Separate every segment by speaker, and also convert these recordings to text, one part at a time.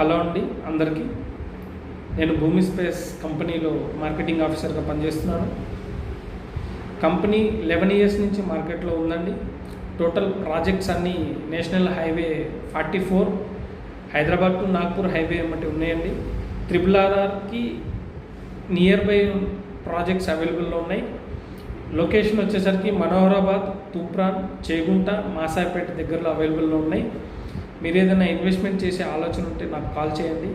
Speaker 1: Hello అండి అందరికీ. నేను భూమి స్పేస్ కంపెనీలో మార్కెటింగ్ ఆఫీసర్గా పనిచేస్తున్నాను. కంపెనీ 11 ఇయర్స్ నుంచి మార్కెట్లో ఉందండి. టోటల్ ప్రాజెక్ట్స్ అన్నీ national highway 44 Hyderabad to Nagpur highway ఏమంటే ఉన్నాయండి. RRRకి నియర్ బై ప్రాజెక్ట్స్ అవైలబుల్లో ఉన్నాయి. లొకేషన్ వచ్చేసరికి మనోహరాబాద్, తూప్రాన్, చేగుంట, మాసాపేట దగ్గరలో అవైలబుల్లో ఉన్నాయి. మీరు ఏదైనా ఇన్వెస్ట్మెంట్ చేసే ఆలోచన ఉంటే నాకు కాల్ చేయండి.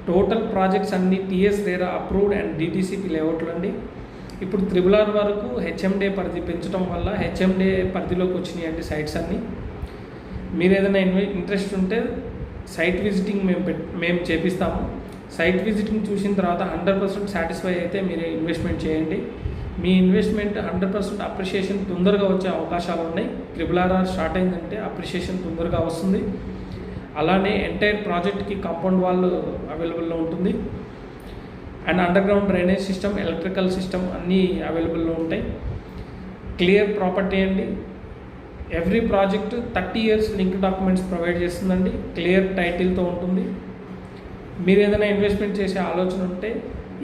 Speaker 1: టోటల్ ప్రాజెక్ట్స్ అన్నీ TS RERA approved and DTCP లేఅవుట్లు అండి. ఇప్పుడు RRR వరకు హెచ్ఎండే పరిధి పెంచడం వల్ల హెచ్ఎండే పరిధిలోకి వచ్చినాయండి సైట్స్ అన్నీ. మీరు ఏదైనా ఇంట్రెస్ట్ ఉంటే సైట్ విజిటింగ్ మేము చేపిస్తాము. సైట్ విజిటింగ్ చూసిన తర్వాత 100% సాటిస్ఫై అయితే మీరు ఇన్వెస్ట్మెంట్ చేయండి. మీ ఇన్వెస్ట్మెంట్ 100% అప్రిషియేషన్ తొందరగా వచ్చే అవకాశాలు ఉన్నాయి. RRR స్టార్ట్ అయిందంటే అప్రిషియేషన్ తొందరగా వస్తుంది. అలానే ఎంటైర్ ప్రాజెక్ట్కి కాంపౌండ్ వాల్ అవైలబుల్లో ఉంటుంది. And under ground drainage system, electrical system అన్నీ అవైలబుల్లో ఉంటాయి. క్లియర్ ప్రాపర్టీ అండి. Every project 30 years link documents provide చేస్తుందండి. క్లియర్ టైటిల్తో ఉంటుంది. మీరు ఏదైనా ఇన్వెస్ట్మెంట్ చేసే ఆలోచన ఉంటే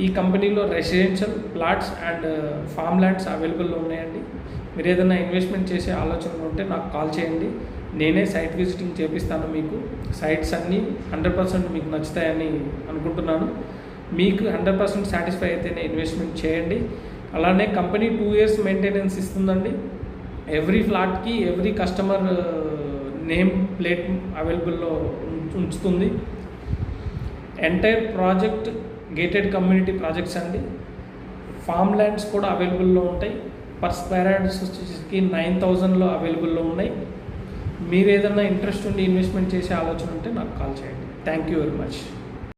Speaker 1: ఈ కంపెనీలో residential plots and form lands అవైలబుల్లో ఉన్నాయండి. మీరు ఏదైనా ఇన్వెస్ట్మెంట్ చేసే ఆలోచన ఉంటే నాకు కాల్ చేయండి. నేనే సైట్ విజిటింగ్ చేపిస్తాను. మీకు సైట్స్ అన్నీ 100% మీకు నచ్చుతాయని అనుకుంటున్నాను. మీకు 100% సాటిస్ఫై అయితేనే ఇన్వెస్ట్మెంట్ చేయండి. అలానే కంపెనీ 2 ఇయర్స్ మెయింటెనెన్స్ ఇస్తుందండి. ఎవ్రీ ఫ్లాట్కి ఎవ్రీ కస్టమర్ నేమ్ ప్లేట్ అవైలబుల్లో ఉంచుతుంది. Entire project gated community projects అండి. ఫామ్ ల్యాండ్స్ కూడా అవైలబుల్లో ఉంటాయి. పర్ స్క్వేర్ యార్డ్స్ వచ్చేసి 9,000లో అవైలబుల్లో ఉన్నాయి. మీరు ఏదైనా ఇంట్రెస్ట్ ఉండి ఇన్వెస్ట్మెంట్ చేసే ఆలోచన ఉంటే నాకు కాల్ చేయండి. Thank you very much.